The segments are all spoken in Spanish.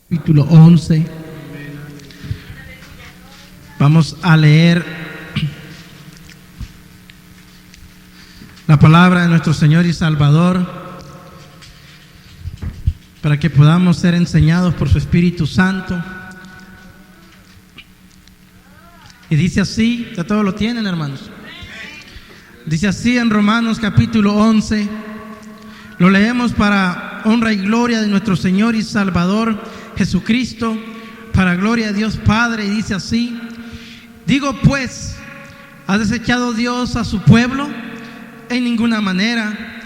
Capítulo 11. Vamos a leer la palabra de nuestro Señor y Salvador para que podamos ser enseñados por su Espíritu Santo. Y dice así, ya todos lo tienen, hermanos. Dice así en Romanos capítulo 11. Lo leemos para honra y gloria de nuestro Señor y Salvador Jesucristo, para gloria de Dios Padre. Y dice así: digo pues, ¿ha desechado Dios a su pueblo? En ninguna manera,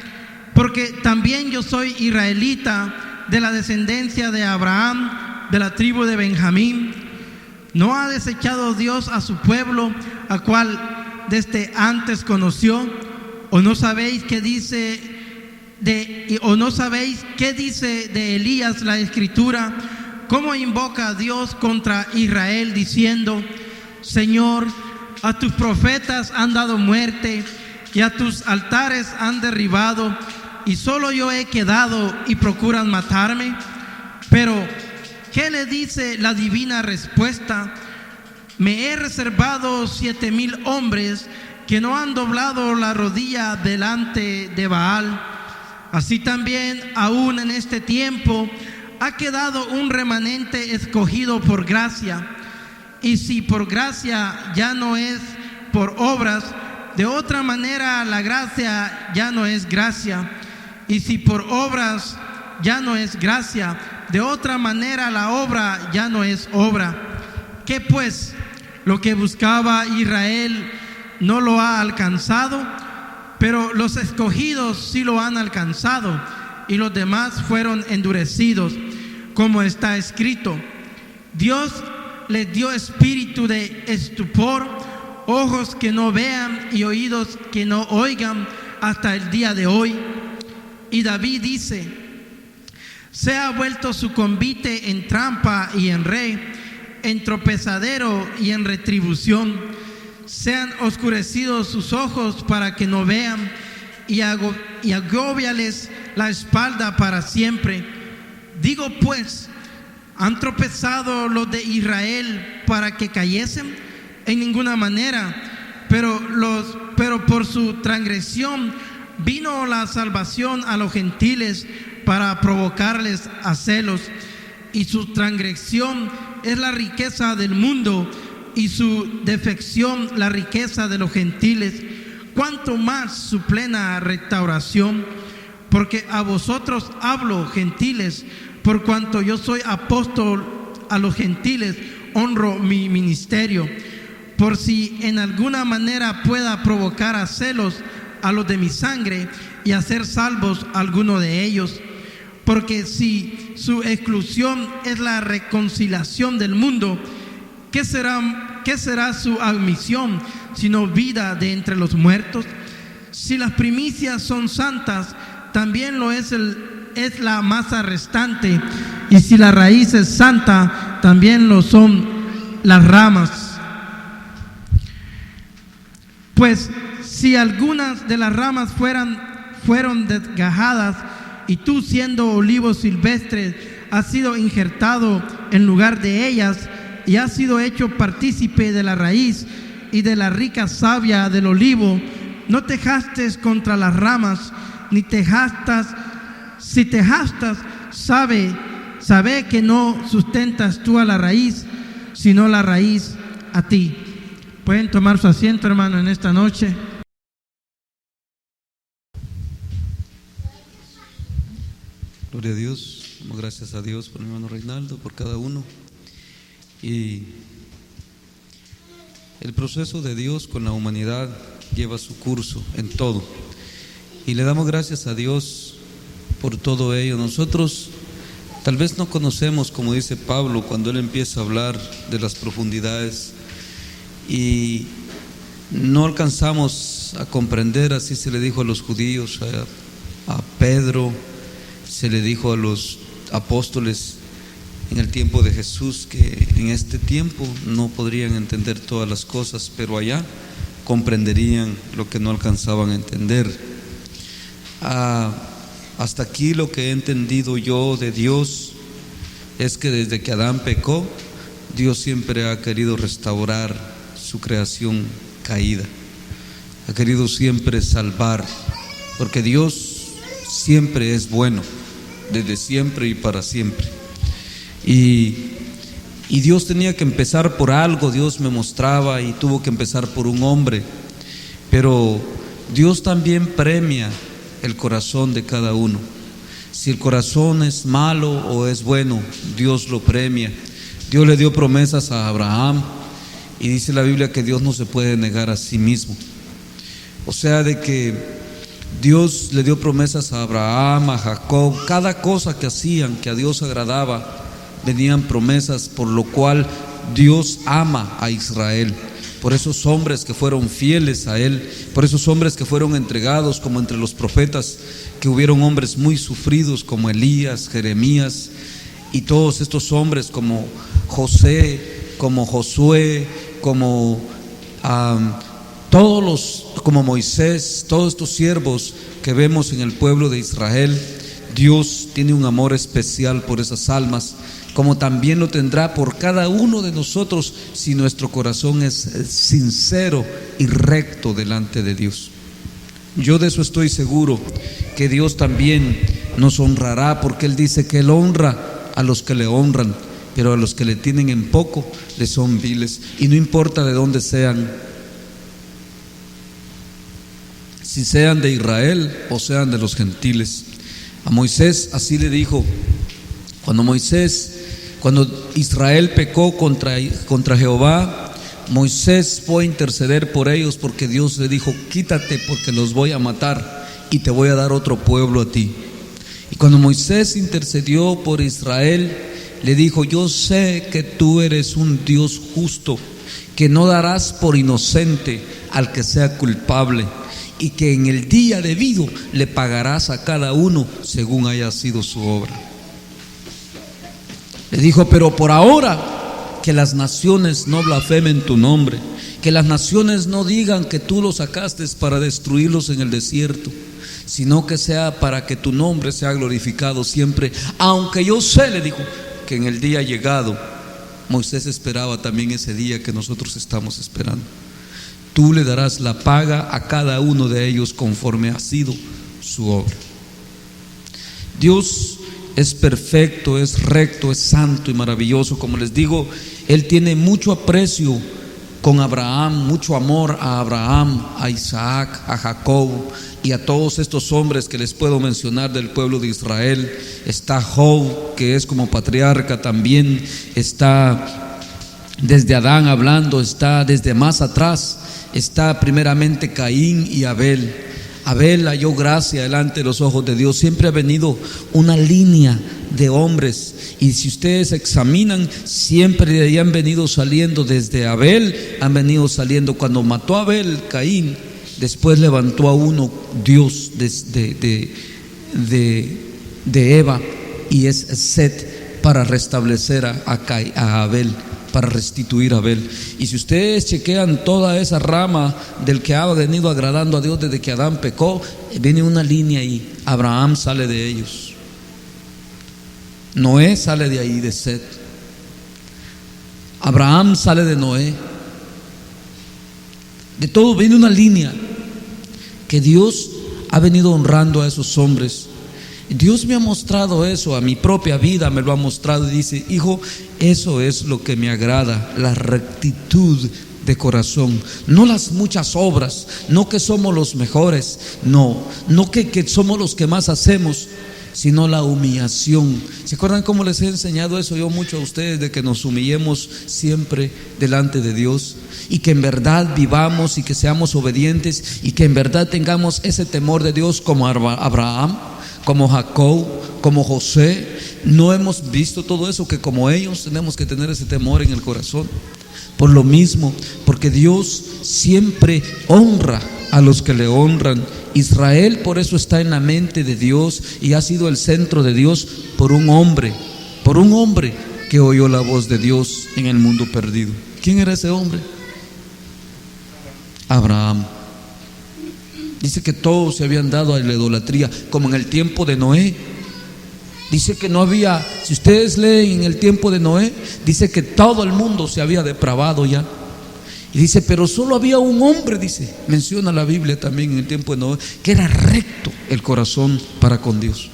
porque también yo soy israelita, de la descendencia de Abraham, de la tribu de Benjamín. ¿No ha desechado Dios a su pueblo, a cual desde antes conoció? ¿O no sabéis qué dice de Elías la Escritura? ¿Cómo invoca a Dios contra Israel diciendo: Señor, a tus profetas han dado muerte y a tus altares han derribado, y solo yo he quedado y procuran matarme? Pero ¿qué le dice la divina respuesta? Me he reservado 7,000 hombres que no han doblado la rodilla delante de Baal. Así también aún en este tiempo ha quedado un remanente escogido por gracia. Y si por gracia ya no es por obras, de otra manera la gracia ya no es gracia. Y si por obras ya no es gracia, de otra manera la obra ya no es obra. ¿Qué pues? Lo que buscaba Israel no lo ha alcanzado, pero los escogidos sí lo han alcanzado, y los demás fueron endurecidos, como está escrito: Dios les dio espíritu de estupor, ojos que no vean y oídos que no oigan, hasta el día de hoy. Y David dice: se ha vuelto su convite en trampa y en red, en tropezadero y en retribución. Se han oscurecido sus ojos para que no vean, y agóbiales la espalda para siempre. Digo pues, ¿han tropezado los de Israel para que cayesen? En ninguna manera, pero por su transgresión vino la salvación a los gentiles, para provocarles a celos. Y su transgresión es la riqueza del mundo, y su defección la riqueza de los gentiles. Cuanto más su plena restauración. Porque a vosotros hablo, gentiles, por cuanto yo soy apóstol a los gentiles, honro mi ministerio, por si en alguna manera pueda provocar a celos a los de mi sangre, y hacer salvos a alguno de ellos. Porque si su exclusión es la reconciliación del mundo, ¿qué será su admisión sino vida de entre los muertos? Si las primicias son santas, también lo es la masa restante, y si la raíz es santa, también lo son las ramas. Pues si algunas de las ramas fueron desgajadas, y tú, siendo olivo silvestre, has sido injertado en lugar de ellas, y has sido hecho partícipe de la raíz y de la rica savia del olivo, no te jastes contra las ramas, ni te jastas. Si te jastas, sabe que no sustentas tú a la raíz, sino la raíz a ti. Pueden tomar su asiento, hermano, en esta noche. Gloria a Dios. Damos gracias a Dios por mi hermano Reinaldo, por cada uno. Y el proceso de Dios con la humanidad lleva su curso en todo, y le damos gracias a Dios por todo ello. Nosotros tal vez no conocemos, como dice Pablo cuando él empieza a hablar de las profundidades, y no alcanzamos a comprender. Así se le dijo a los judíos, a Pedro, se le dijo a los apóstoles en el tiempo de Jesús, que en este tiempo no podrían entender todas las cosas, pero allá comprenderían lo que no alcanzaban a entender. Hasta aquí lo que he entendido yo de Dios es que desde que Adán pecó, Dios siempre ha querido restaurar su creación caída, ha querido siempre salvar, porque Dios siempre es bueno, desde siempre y para siempre. Y Dios tenía que empezar por algo. Dios me mostraba y tuvo que empezar por un hombre, pero Dios también premia el corazón de cada uno. Si el corazón es malo o es bueno, Dios lo premia. Dios le dio promesas a Abraham y dice la Biblia que Dios no se puede negar a sí mismo. O sea, de que Dios le dio promesas a Abraham, a Jacob. Cada cosa que hacían que a Dios agradaba, venían promesas, por lo cual Dios ama a Israel. Por esos hombres que fueron fieles a Él, por esos hombres que fueron entregados, como entre los profetas, que hubieron hombres muy sufridos como Elías, Jeremías, y todos estos hombres como José, como Josué, como como Moisés, todos estos siervos que vemos en el pueblo de Israel. Dios tiene un amor especial por esas almas, como también lo tendrá por cada uno de nosotros si nuestro corazón es sincero y recto delante de Dios. Yo de eso estoy seguro, que Dios también nos honrará, porque Él dice que Él honra a los que le honran, pero a los que le tienen en poco le son viles. Y no importa de dónde sean, si sean de Israel o sean de los gentiles. A Moisés así le dijo, cuando Israel pecó contra Jehová, Moisés fue a interceder por ellos, porque Dios le dijo: quítate, porque los voy a matar y te voy a dar otro pueblo a ti. Y cuando Moisés intercedió por Israel, le dijo: yo sé que tú eres un Dios justo, que no darás por inocente al que sea culpable, y que en el día debido le pagarás a cada uno según haya sido su obra. Le dijo: pero por ahora, que las naciones no blasfemen tu nombre, que las naciones no digan que tú los sacaste para destruirlos en el desierto, sino que sea para que tu nombre sea glorificado siempre. Aunque yo sé, le dijo, que en el día llegado, Moisés esperaba también ese día que nosotros estamos esperando. Tú le darás la paga a cada uno de ellos conforme ha sido su obra. Dios es perfecto, es recto, es santo y maravilloso. Como les digo, Él tiene mucho aprecio con Abraham, mucho amor a Abraham, a Isaac, a Jacob y a todos estos hombres que les puedo mencionar del pueblo de Israel. Está Job, que es como patriarca también. Está desde Adán hablando, está desde más atrás. Está primeramente Caín y Abel. Abel halló gracia delante de los ojos de Dios. Siempre ha venido una línea de hombres, y si ustedes examinan, siempre de ahí han venido saliendo. Desde Abel han venido saliendo. Cuando mató a Abel, Caín, después levantó a uno, Dios, de Eva, y es Set, para restablecer a Abel, para restituir a Abel. Y si ustedes chequean toda esa rama del que ha venido agradando a Dios desde que Adán pecó, viene una línea y Abraham sale de ellos, Noé sale de ahí, de Set, Abraham sale de Noé. De todo viene una línea que Dios ha venido honrando a esos hombres. Dios me ha mostrado eso, a mi propia vida me lo ha mostrado, y dice: hijo, eso es lo que me agrada, la rectitud de corazón, no las muchas obras, no que somos los mejores, no que somos los que más hacemos, sino la humillación. ¿Se acuerdan cómo les he enseñado eso yo mucho a ustedes? De que nos humillemos siempre delante de Dios, y que en verdad vivamos y que seamos obedientes, y que en verdad tengamos ese temor de Dios como Abraham, como Jacob, como José. No hemos visto todo eso, que como ellos tenemos que tener ese temor en el corazón. Por lo mismo, porque Dios siempre honra a los que le honran. Israel por eso está en la mente de Dios y ha sido el centro de Dios por un hombre que oyó la voz de Dios en el mundo perdido. ¿Quién era ese hombre? Abraham. Dice que todos se habían dado a la idolatría, como en el tiempo de Noé. Dice que no había, si ustedes leen en el tiempo de Noé, dice que todo el mundo se había depravado ya. Y dice, pero solo había un hombre, dice, menciona la Biblia también en el tiempo de Noé, que era recto el corazón para con Dios.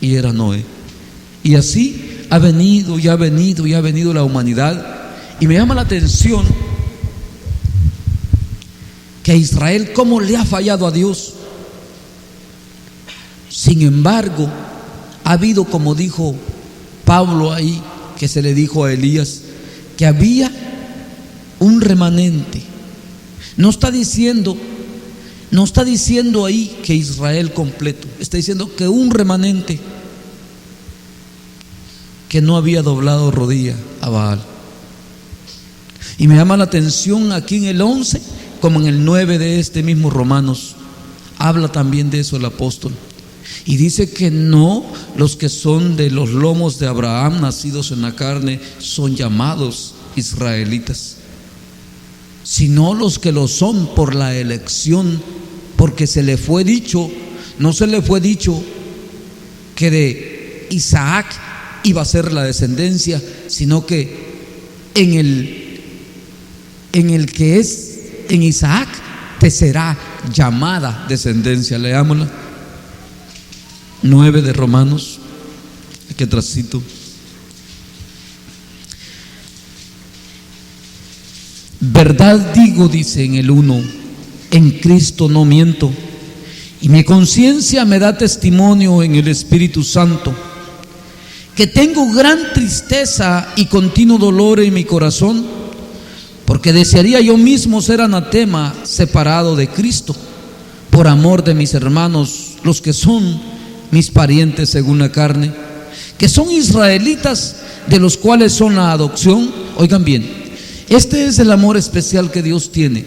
Y era Noé. Y así ha venido y ha venido y ha venido la humanidad. Y me llama la atención que a Israel cómo le ha fallado a Dios. Sin embargo, ha habido, como dijo Pablo ahí, que se le dijo a Elías, que había un remanente. No está diciendo ahí que Israel completo, está diciendo que un remanente que no había doblado rodilla a Baal. Y me llama la atención aquí en el 11, como en el 9 de este mismo Romanos, habla también de eso el apóstol. Y dice que no los que son de los lomos de Abraham, nacidos en la carne, son llamados israelitas, sino los que lo son por la elección, porque se le fue dicho, no se le fue dicho que de Isaac iba a ser la descendencia, sino que en el que es en Isaac te será llamada descendencia. Leámosla. 9 de Romanos, aquí atrásito. Verdad digo, dice en el 1, en Cristo no miento, y mi conciencia me da testimonio en el Espíritu Santo, que tengo gran tristeza y continuo dolor en mi corazón, porque desearía yo mismo ser anatema, separado de Cristo, por amor de mis hermanos, los que son mis parientes según la carne, que son israelitas, de los cuales son la adopción. Oigan bien, este es el amor especial que Dios tiene,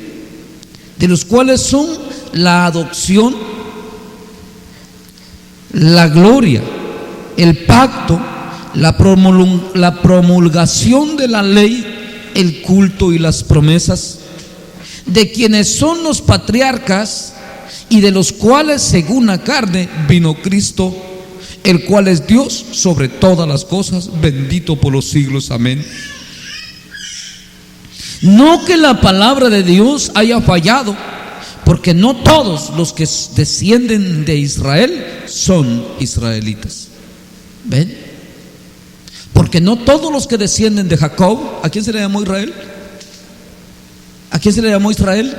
de los cuales son la adopción, la gloria, el pacto, la promulgación de la ley, el culto y las promesas, de quienes son los patriarcas, y de los cuales según la carne vino Cristo, el cual es Dios sobre todas las cosas, bendito por los siglos, amén. No que la palabra de Dios haya fallado, porque no todos los que descienden de Israel son israelitas. ¿Ven? Porque no todos los que descienden de Jacob. ¿A quién se le llamó Israel? ¿A quién se le llamó Israel?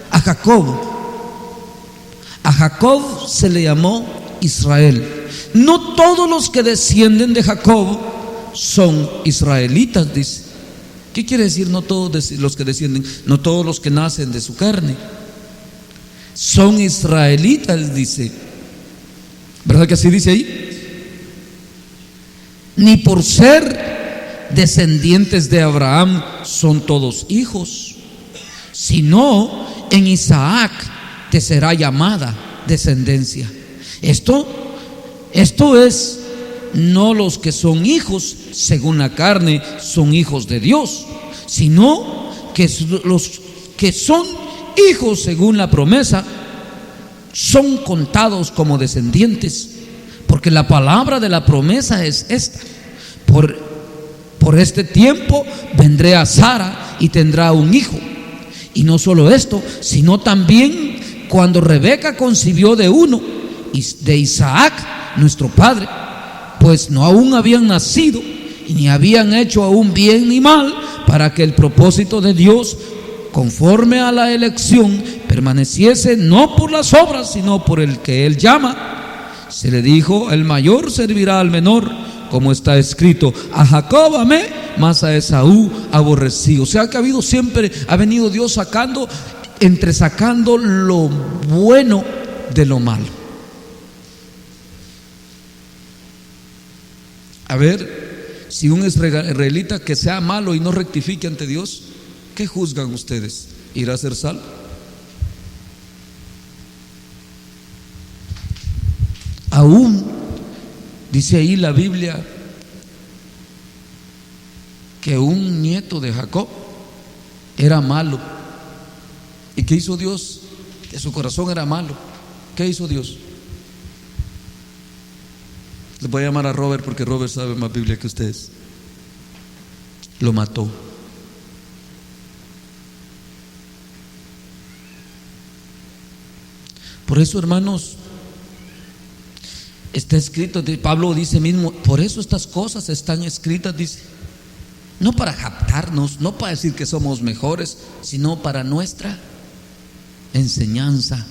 A Jacob. A Jacob se le llamó Israel. No todos los que descienden de Jacob son israelitas, dice. ¿Qué quiere decir no todos los que descienden? No todos los que nacen de su carne son israelitas, dice. ¿Verdad que así dice ahí? Ni por ser descendientes de Abraham son todos hijos, sino en Isaac te será llamada descendencia. Esto es, no los que son hijos según la carne son hijos de Dios, sino que los que son hijos según la promesa son contados como descendientes, porque la palabra de la promesa es esta: por este tiempo vendré a Sara y tendrá un hijo. Y no solo esto, sino también cuando Rebeca concibió de uno, de Isaac, nuestro padre, pues no aún habían nacido y ni habían hecho aún bien ni mal, para que el propósito de Dios, conforme a la elección, permaneciese no por las obras, sino por el que Él llama. Se le dijo: el mayor servirá al menor, como está escrito: a Jacob amé, mas a Esaú aborrecí. O sea que ha venido Dios entresacando lo bueno de lo malo. A ver, si un israelita que sea malo y no rectifique ante Dios, ¿qué juzgan ustedes? ¿Irá a ser salvo? Aún dice ahí la Biblia que un nieto de Jacob era malo. ¿Y qué hizo Dios? Que su corazón era malo. ¿Qué hizo Dios? Les voy a llamar a Robert porque Robert sabe más Biblia que ustedes. Lo mató. Por eso, hermanos, está escrito, Pablo dice mismo, por eso estas cosas están escritas, dice, no para jactarnos, no para decir que somos mejores, sino para nuestra enseñanza,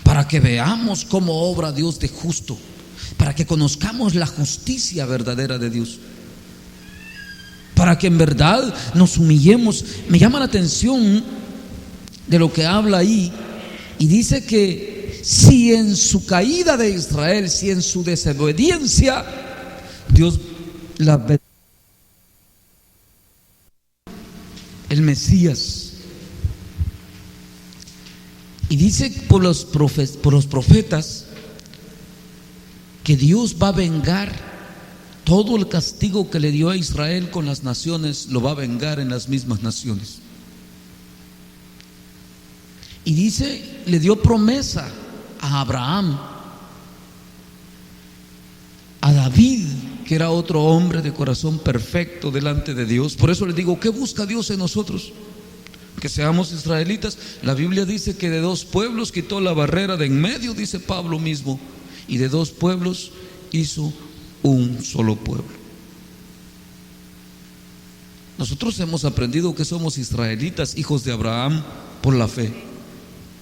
para que veamos cómo obra Dios de justo, para que conozcamos la justicia verdadera de Dios, para que en verdad nos humillemos. Me llama la atención de lo que habla ahí, y dice que si en su caída de Israel, si en su desobediencia, Dios el Mesías. Y dice por los profetas que Dios va a vengar todo el castigo que le dio a Israel con las naciones, lo va a vengar en las mismas naciones. Y dice, le dio promesa a Abraham, a David, que era otro hombre de corazón perfecto delante de Dios. Por eso les digo, ¿qué busca Dios en nosotros? Que seamos israelitas. La Biblia dice que de dos pueblos quitó la barrera de en medio, dice Pablo mismo, y de dos pueblos hizo un solo pueblo. Nosotros hemos aprendido que somos israelitas, hijos de Abraham, por la fe,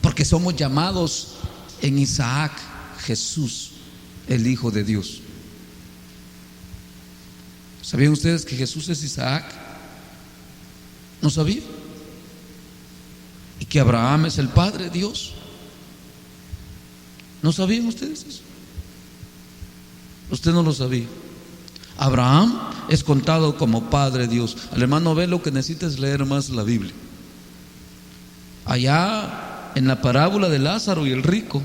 porque somos llamados en Isaac Jesús, el Hijo de Dios. ¿Sabían ustedes que Jesús es Isaac? ¿No sabían? Y que Abraham es el Padre de Dios. ¿No sabían ustedes eso? Usted no lo sabía. Abraham es contado como Padre de Dios. Al hermano ve, lo que necesita es leer más la Biblia. Allá en la parábola de Lázaro y el rico,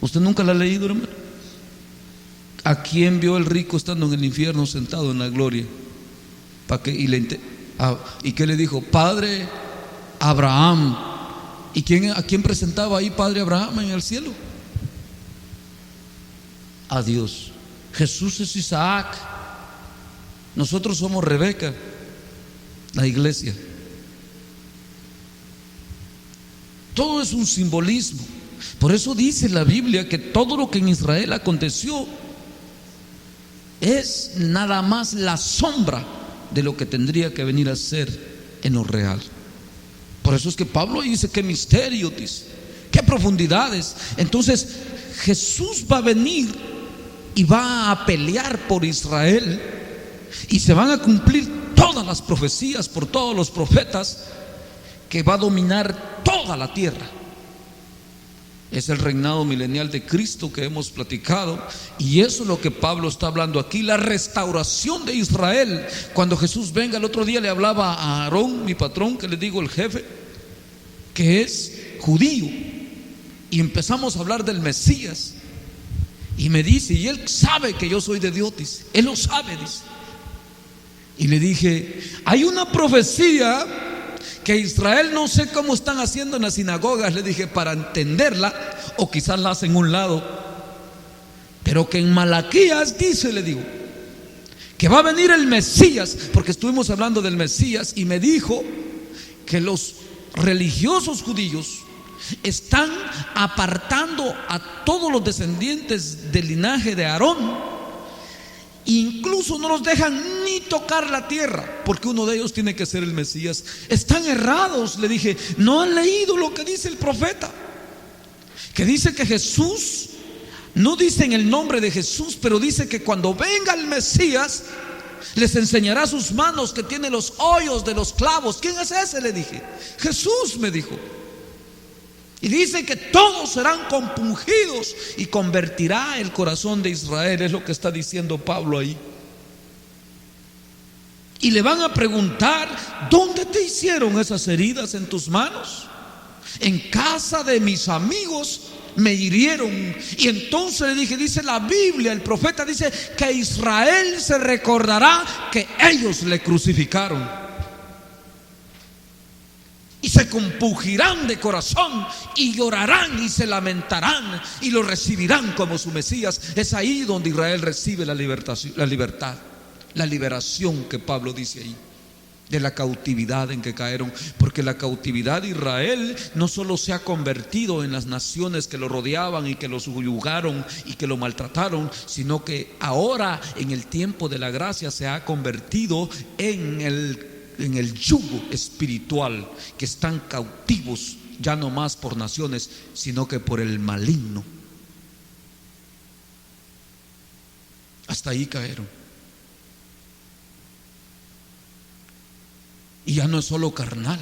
¿usted nunca la ha leído, hermano? ¿A quién vio el rico estando en el infierno sentado en la gloria? ¿Y qué le dijo? Padre Abraham. ¿Y a quién presentaba ahí Padre Abraham en el cielo? A Dios. Jesús es Isaac. Nosotros somos Rebeca, la iglesia. Todo es un simbolismo. Por eso dice la Biblia que todo lo que en Israel aconteció es nada más la sombra de lo que tendría que venir a ser en lo real. Por eso es que Pablo dice: qué misterio, dice, qué profundidades. Entonces Jesús va a venir y va a pelear por Israel, y se van a cumplir todas las profecías por todos los profetas, que va a dominar toda la tierra. Es el reinado milenial de Cristo que hemos platicado, y eso es lo que Pablo está hablando aquí, la restauración de Israel. Cuando Jesús venga, el otro día le hablaba a Aarón, mi patrón, que le digo el jefe, que es judío, y empezamos a hablar del Mesías, y me dice, y él sabe que yo soy de Dios, dice, él lo sabe, dice. Y le dije, hay una profecía que Israel no sé cómo están haciendo en las sinagogas, le dije, para entenderla, o quizás la hacen a un lado, pero que en Malaquías dice, le digo, que va a venir el Mesías, porque estuvimos hablando del Mesías, y me dijo que los religiosos judíos están apartando a todos los descendientes del linaje de Aarón. Incluso no los dejan ni tocar la tierra, porque uno de ellos tiene que ser el Mesías. Están errados, le dije. No han leído lo que dice el profeta, que dice que Jesús, no dice en el nombre de Jesús, pero dice que cuando venga el Mesías les enseñará sus manos, que tiene los hoyos de los clavos. ¿Quién es ese?, le dije. Jesús, me dijo. Y dice que todos serán compungidos y convertirá el corazón de Israel. Es lo que está diciendo Pablo ahí. Y le van a preguntar: ¿dónde te hicieron esas heridas en tus manos? En casa de mis amigos me hirieron. Y entonces le dije, dice la Biblia, el profeta dice que Israel se recordará que ellos le crucificaron. Y se compungirán de corazón y llorarán y se lamentarán y lo recibirán como su Mesías. Es ahí donde Israel recibe la libertad, la liberación que Pablo dice ahí, de la cautividad en que cayeron. Porque la cautividad de Israel no solo se ha convertido en las naciones que lo rodeaban y que lo subyugaron y que lo maltrataron, sino que ahora en el tiempo de la gracia se ha convertido en el yugo espiritual, que están cautivos ya no más por naciones, sino que por el maligno. Hasta ahí cayeron. Y ya no es solo carnal,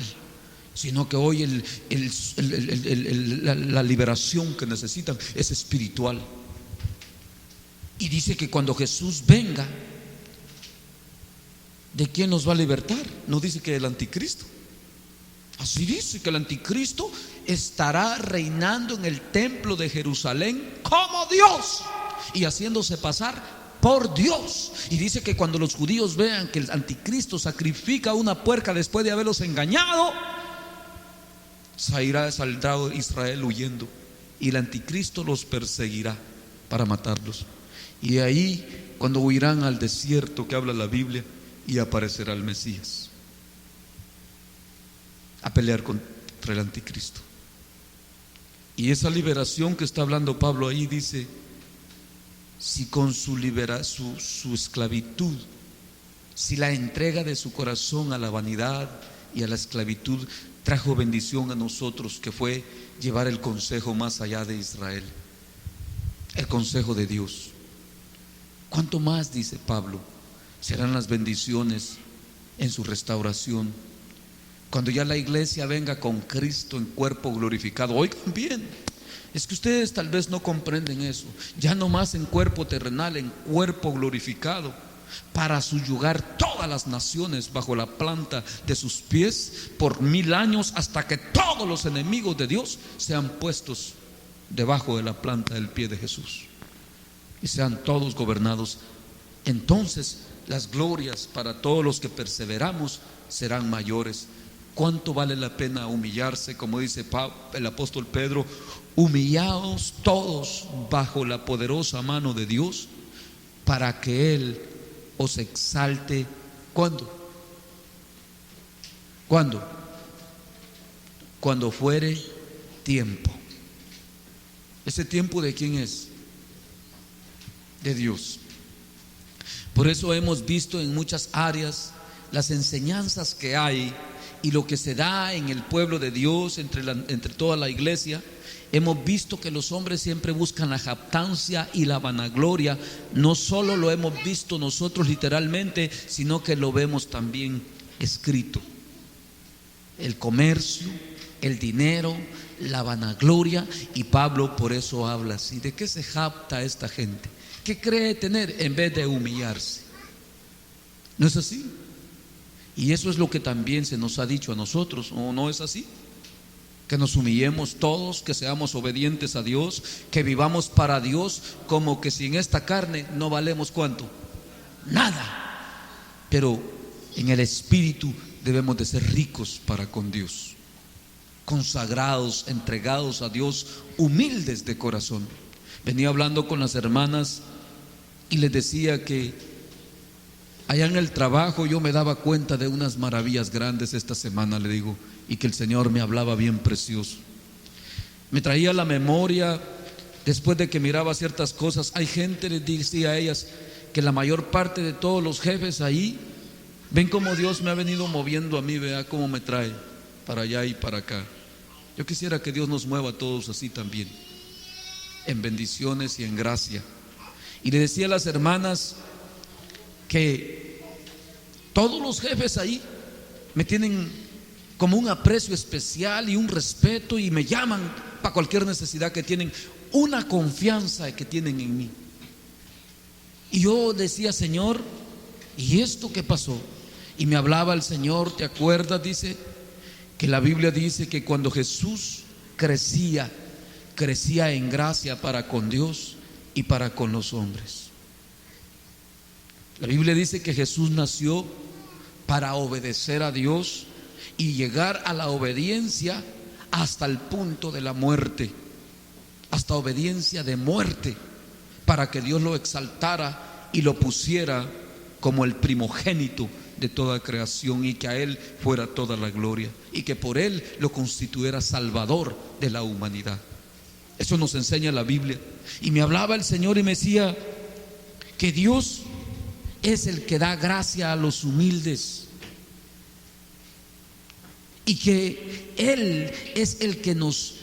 sino que hoy la liberación que necesitan es espiritual. Y dice que cuando Jesús venga, ¿de quién nos va a libertar? No dice que del anticristo. Así dice que el anticristo estará reinando en el templo de Jerusalén como Dios y haciéndose pasar por Dios. Y dice que cuando los judíos vean que el anticristo sacrifica una puerca después de haberlos engañado, saldrá Israel huyendo y el anticristo los perseguirá para matarlos. Y de ahí, cuando huirán al desierto que habla la Biblia, y aparecerá el Mesías a pelear contra el anticristo. Y esa liberación que está hablando Pablo ahí dice: si con su esclavitud, si la entrega de su corazón a la vanidad y a la esclavitud trajo bendición a nosotros, que fue llevar el consejo más allá de Israel, el consejo de Dios, ¿cuánto más, dice Pablo, serán las bendiciones en su restauración cuando ya la iglesia venga con Cristo en cuerpo glorificado? Oigan bien, es que ustedes tal vez no comprenden eso. Ya no más en cuerpo terrenal, en cuerpo glorificado, para subyugar todas las naciones bajo la planta de sus pies por 1000 años, hasta que todos los enemigos de Dios sean puestos debajo de la planta del pie de Jesús y sean todos gobernados. Entonces las glorias para todos los que perseveramos serán mayores. ¿Cuánto vale la pena humillarse? Como dice el apóstol Pedro: humillaos todos bajo la poderosa mano de Dios, para que Él os exalte. ¿Cuándo? ¿Cuándo? Cuando fuere tiempo. ¿Ese tiempo de quién es? De Dios. Por eso hemos visto en muchas áreas las enseñanzas que hay y lo que se da en el pueblo de Dios, entre toda la iglesia. Hemos visto que los hombres siempre buscan la jactancia y la vanagloria. No solo lo hemos visto nosotros literalmente, sino que lo vemos también escrito. El comercio, el dinero, la vanagloria. Y Pablo por eso habla así. ¿De qué se jacta esta gente? ¿Qué cree tener en vez de humillarse? ¿No es así? Y eso es lo que también se nos ha dicho a nosotros, ¿o no es así? Que nos humillemos todos, que seamos obedientes a Dios, que vivamos para Dios, como que sin esta carne no valemos ¿cuánto? Nada. Pero en el espíritu debemos de ser ricos para con Dios, consagrados, entregados a Dios, humildes de corazón. Venía hablando con las hermanas y les decía que allá en el trabajo yo me daba cuenta de unas maravillas grandes esta semana, le digo, y que el Señor me hablaba bien precioso. Me traía a la memoria, después de que miraba ciertas cosas, hay gente, les decía a ellas, que la mayor parte de todos los jefes ahí, ven cómo Dios me ha venido moviendo a mí, vea cómo me trae para allá y para acá. Yo quisiera que Dios nos mueva a todos así también, en bendiciones y en gracia. Y le decía a las hermanas que todos los jefes ahí me tienen como un aprecio especial y un respeto, y me llaman para cualquier necesidad que tienen, una confianza que tienen en mí. Y yo decía: Señor, ¿y esto qué pasó? Y me hablaba el Señor: ¿te acuerdas? Dice que la Biblia dice que cuando Jesús crecía en gracia para con Dios y para con los hombres. La Biblia dice que Jesús nació para obedecer a Dios y llegar a la obediencia hasta el punto de la muerte, hasta obediencia de muerte, para que Dios lo exaltara y lo pusiera como el primogénito de toda creación, y que a Él fuera toda la gloria, y que por Él lo constituyera salvador de la humanidad. Eso nos enseña la Biblia. Y me hablaba el Señor y me decía que Dios es el que da gracia a los humildes, y que Él es el que nos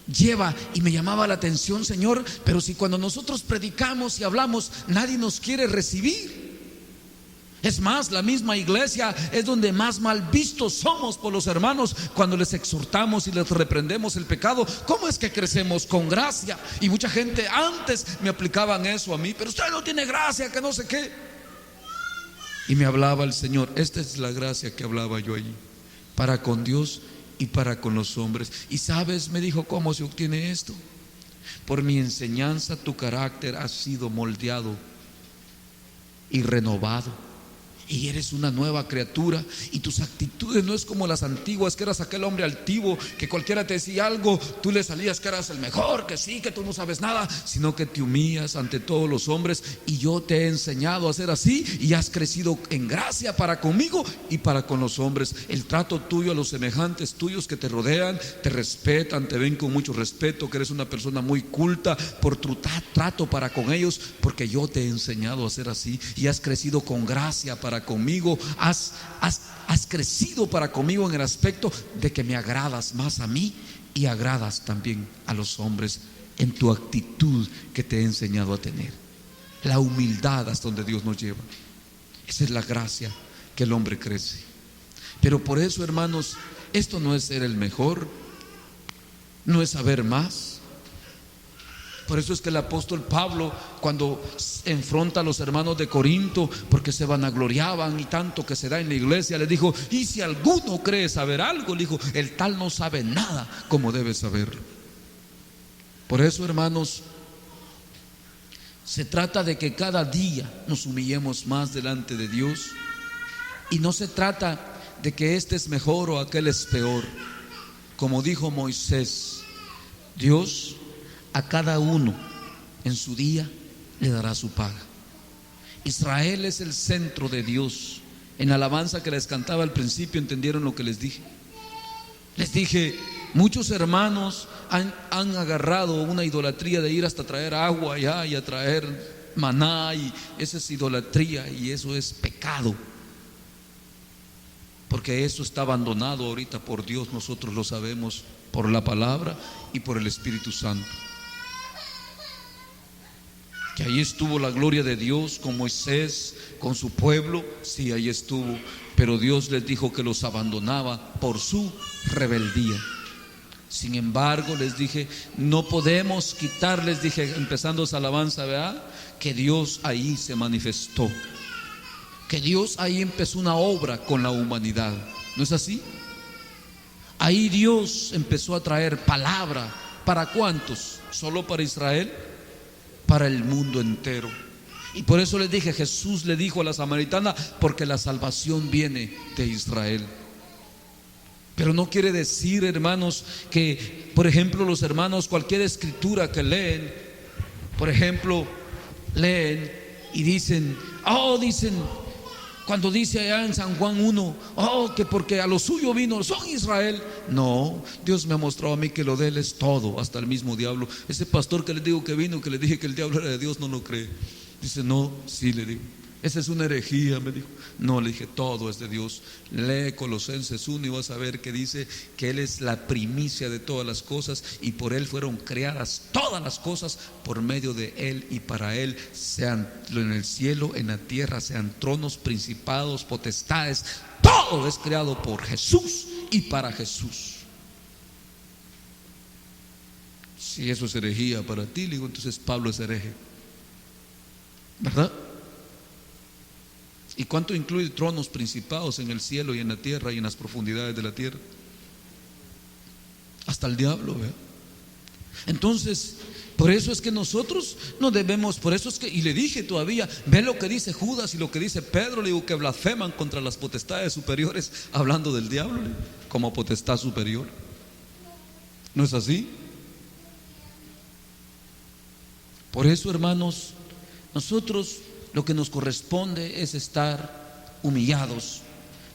lleva. Y me llamaba la atención: Señor, pero si cuando nosotros predicamos y hablamos nadie nos quiere recibir. Es más, la misma iglesia es donde más mal vistos somos por los hermanos cuando les exhortamos y les reprendemos el pecado. ¿Cómo es que crecemos? Con gracia. Y mucha gente antes me aplicaban eso a mí: pero usted no tiene gracia, que no sé qué. Y me hablaba el Señor: esta es la gracia que hablaba yo allí, para con Dios y para con los hombres. Y sabes, me dijo, ¿cómo se obtiene esto? Por mi enseñanza tu carácter ha sido moldeado y renovado, y eres una nueva criatura, y tus actitudes no es como las antiguas, que eras aquel hombre altivo, que cualquiera te decía algo, tú le salías que eras el mejor, que sí, que tú no sabes nada, sino que te humillas ante todos los hombres. Y yo te he enseñado a ser así, y has crecido en gracia para conmigo y para con los hombres. El trato tuyo a los semejantes tuyos que te rodean, te respetan, te ven con mucho respeto, que eres una persona muy culta por tu trato para con ellos, porque yo te he enseñado a ser así, y has crecido con gracia para conmigo, has crecido para conmigo en el aspecto de que me agradas más a mí y agradas también a los hombres en tu actitud que te he enseñado a tener. La humildad hasta donde Dios nos lleva. Esa es la gracia que el hombre crece. Pero por eso, hermanos, esto no es ser el mejor, no es saber más. Por eso es que el apóstol Pablo, cuando enfrenta a los hermanos de Corinto, porque se vanagloriaban y tanto que se da en la iglesia, le dijo: y si alguno cree saber algo, le dijo, el tal no sabe nada como debe saberlo. Por eso, hermanos, se trata de que cada día nos humillemos más delante de Dios, y no se trata de que este es mejor o aquel es peor. Como dijo Moisés, Dios a cada uno en su día le dará su paga. Israel es el centro de Dios. En la alabanza que les cantaba al principio, ¿entendieron lo que les dije? Les dije, muchos hermanos han agarrado una idolatría de ir hasta traer agua allá y a traer maná, y esa es idolatría, y eso es pecado, porque eso está abandonado ahorita por Dios. Nosotros lo sabemos por la palabra y por el Espíritu Santo. Que ahí estuvo la gloria de Dios con Moisés, con su pueblo, sí, ahí estuvo, pero Dios les dijo que los abandonaba por su rebeldía. Sin embargo, les dije, no podemos quitar, les dije, empezando esa alabanza, ¿verdad? Que Dios ahí se manifestó, que Dios ahí empezó una obra con la humanidad, ¿no es así? Ahí Dios empezó a traer palabra. ¿Para cuántos? ¿Solo para Israel? Para el mundo entero. Y por eso les dije, Jesús le dijo a la samaritana, porque la salvación viene de Israel. Pero no quiere decir, hermanos, que, por ejemplo, los hermanos, cualquier escritura que leen, por ejemplo, leen y dicen, cuando dice allá en San Juan 1, que porque a lo suyo vino, son Israel. No, Dios me ha mostrado a mí que lo de Él es todo, hasta el mismo diablo. Ese pastor que les digo que vino, que le dije que el diablo era de Dios, no lo cree. Dice, no, sí, le digo, esa es una herejía, me dijo. No, le dije, todo es de Dios. Lee Colosenses 1 y vas a ver que dice que Él es la primicia de todas las cosas, y por Él fueron creadas todas las cosas, por medio de Él y para Él, sean en el cielo, en la tierra, sean tronos, principados, potestades, todo es creado por Jesús y para Jesús. Si eso es herejía para ti, le digo, entonces Pablo es hereje, ¿verdad? ¿Y cuánto incluye tronos, principados en el cielo y en la tierra y en las profundidades de la tierra? Hasta el diablo, ¿verdad? Entonces, Por eso es que nosotros no debemos, por eso es que, y le dije todavía, ve lo que dice Judas y lo que dice Pedro, le digo que blasfeman contra las potestades superiores, hablando del diablo como potestad superior. ¿No es así? Por eso, hermanos, nosotros lo que nos corresponde es estar humillados.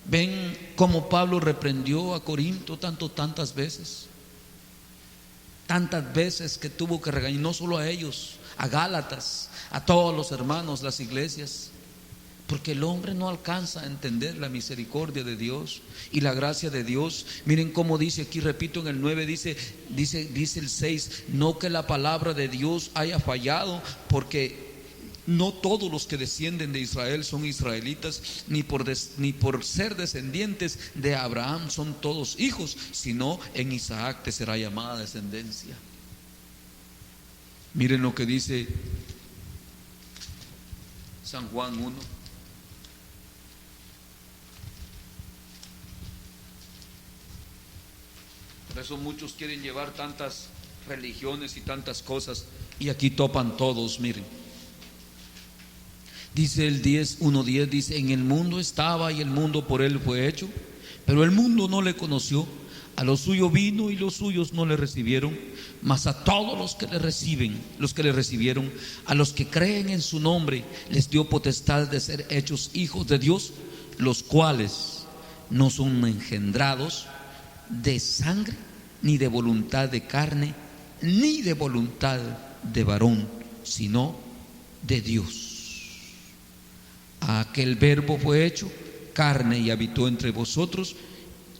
Ven cómo Pablo reprendió a Corinto tantas veces. Tantas veces que tuvo que regañar, no solo a ellos, a Gálatas, a todos los hermanos, las iglesias, porque el hombre no alcanza a entender la misericordia de Dios y la gracia de Dios. Miren cómo dice aquí, repito, en el 9 dice el 6, no que la palabra de Dios haya fallado, porque no todos los que descienden de Israel son israelitas, ni por ser descendientes de Abraham son todos hijos, sino en Isaac te será llamada descendencia. Miren lo que dice San Juan 1. Por eso muchos quieren llevar tantas religiones y tantas cosas, y aquí topan todos. Miren, dice el 1:10, dice: en el mundo estaba y el mundo por él fue hecho, pero el mundo no le conoció. A lo suyo vino y los suyos no le recibieron, mas a todos los que le recibieron, a los que creen en su nombre, les dio potestad de ser hechos hijos de Dios, los cuales no son engendrados de sangre, ni de voluntad de carne, ni de voluntad de varón, sino de Dios. Aquel verbo fue hecho carne y habitó entre vosotros,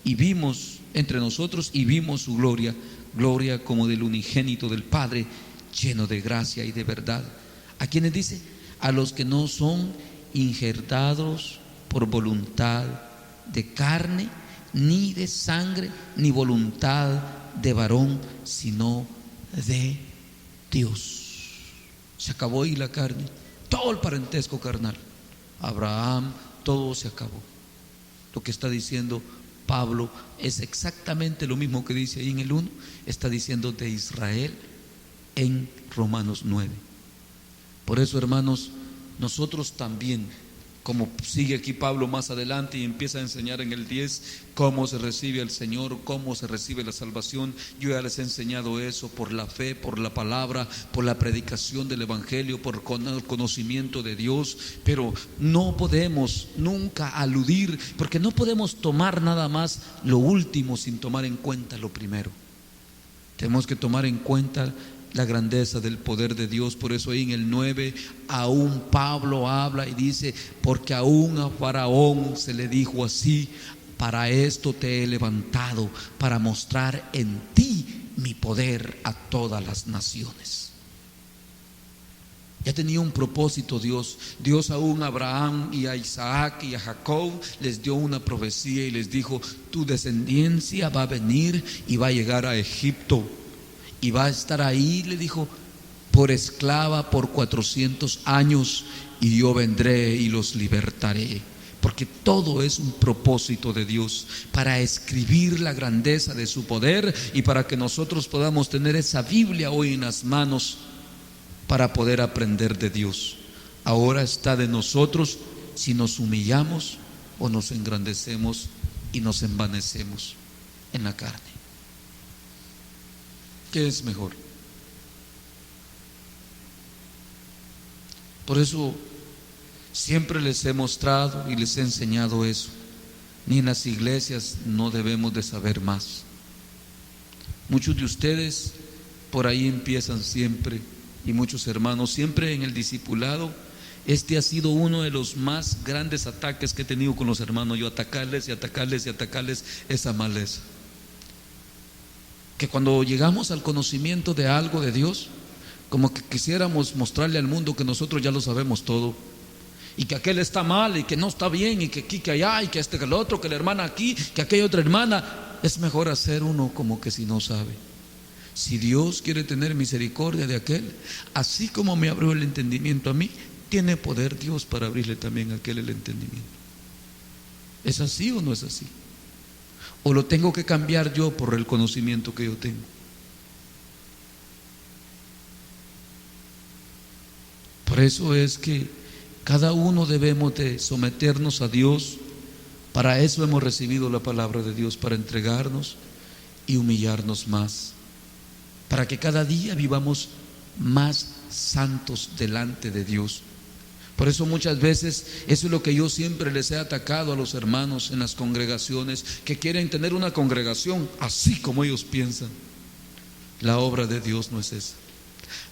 y vimos entre nosotros y vimos su gloria, gloria como del unigénito del Padre, lleno de gracia y de verdad. ¿A quienes dice? A los que no son injertados por voluntad de carne, ni de sangre, ni voluntad de varón, sino de Dios. Se acabó ahí la carne, todo el parentesco carnal. Abraham, todo se acabó. Lo que está diciendo Pablo es exactamente lo mismo que dice ahí en el 1, está diciendo de Israel en Romanos 9. Por eso, hermanos, nosotros también, como sigue aquí Pablo más adelante y empieza a enseñar en el 10 cómo se recibe al Señor, cómo se recibe la salvación. Yo ya les he enseñado eso por la fe, por la palabra, por la predicación del Evangelio, por el conocimiento de Dios. Pero no podemos nunca aludir, porque no podemos tomar nada más lo último sin tomar en cuenta lo primero. Tenemos que tomar en cuenta la grandeza del poder de Dios. Por eso ahí en el 9 aún Pablo habla y dice: porque aún a Faraón se le dijo así: para esto te he levantado, para mostrar en ti mi poder a todas las naciones. Ya tenía un propósito Dios. Dios aún a Abraham y a Isaac y a Jacob les dio una profecía y les dijo: tu descendencia va a venir y va a llegar a Egipto y va a estar ahí, le dijo, por esclava por 400 años, y yo vendré y los libertaré. Porque todo es un propósito de Dios, para escribir la grandeza de su poder y para que nosotros podamos tener esa Biblia hoy en las manos para poder aprender de Dios. Ahora está de nosotros si nos humillamos o nos engrandecemos y nos envanecemos en la carne. ¿Qué es mejor? Por eso siempre les he mostrado y les he enseñado eso. Ni en las iglesias no debemos de saber más. Muchos de ustedes por ahí empiezan siempre, y muchos hermanos siempre en el discipulado. Este ha sido uno de los más grandes ataques que he tenido con los hermanos, yo atacarles y atacarles y atacarles esa maleza. Que cuando llegamos al conocimiento de algo de Dios, como que quisiéramos mostrarle al mundo que nosotros ya lo sabemos todo, y que aquel está mal y que no está bien, y que aquí, que allá, y que este, que el otro, que la hermana aquí, que aquella otra hermana. Es mejor hacer uno como que si no sabe. Si Dios quiere tener misericordia de aquel, así como me abrió el entendimiento a mí, tiene poder Dios para abrirle también a aquel el entendimiento. ¿Es así o no es así? ¿O lo tengo que cambiar yo por el conocimiento que yo tengo? Por eso es que cada uno debemos de someternos a Dios. Para eso hemos recibido la palabra de Dios, para entregarnos y humillarnos más, para que cada día vivamos más santos delante de Dios. Por eso muchas veces, eso es lo que yo siempre les he atacado a los hermanos en las congregaciones, que quieren tener una congregación así como ellos piensan. La obra de Dios no es esa.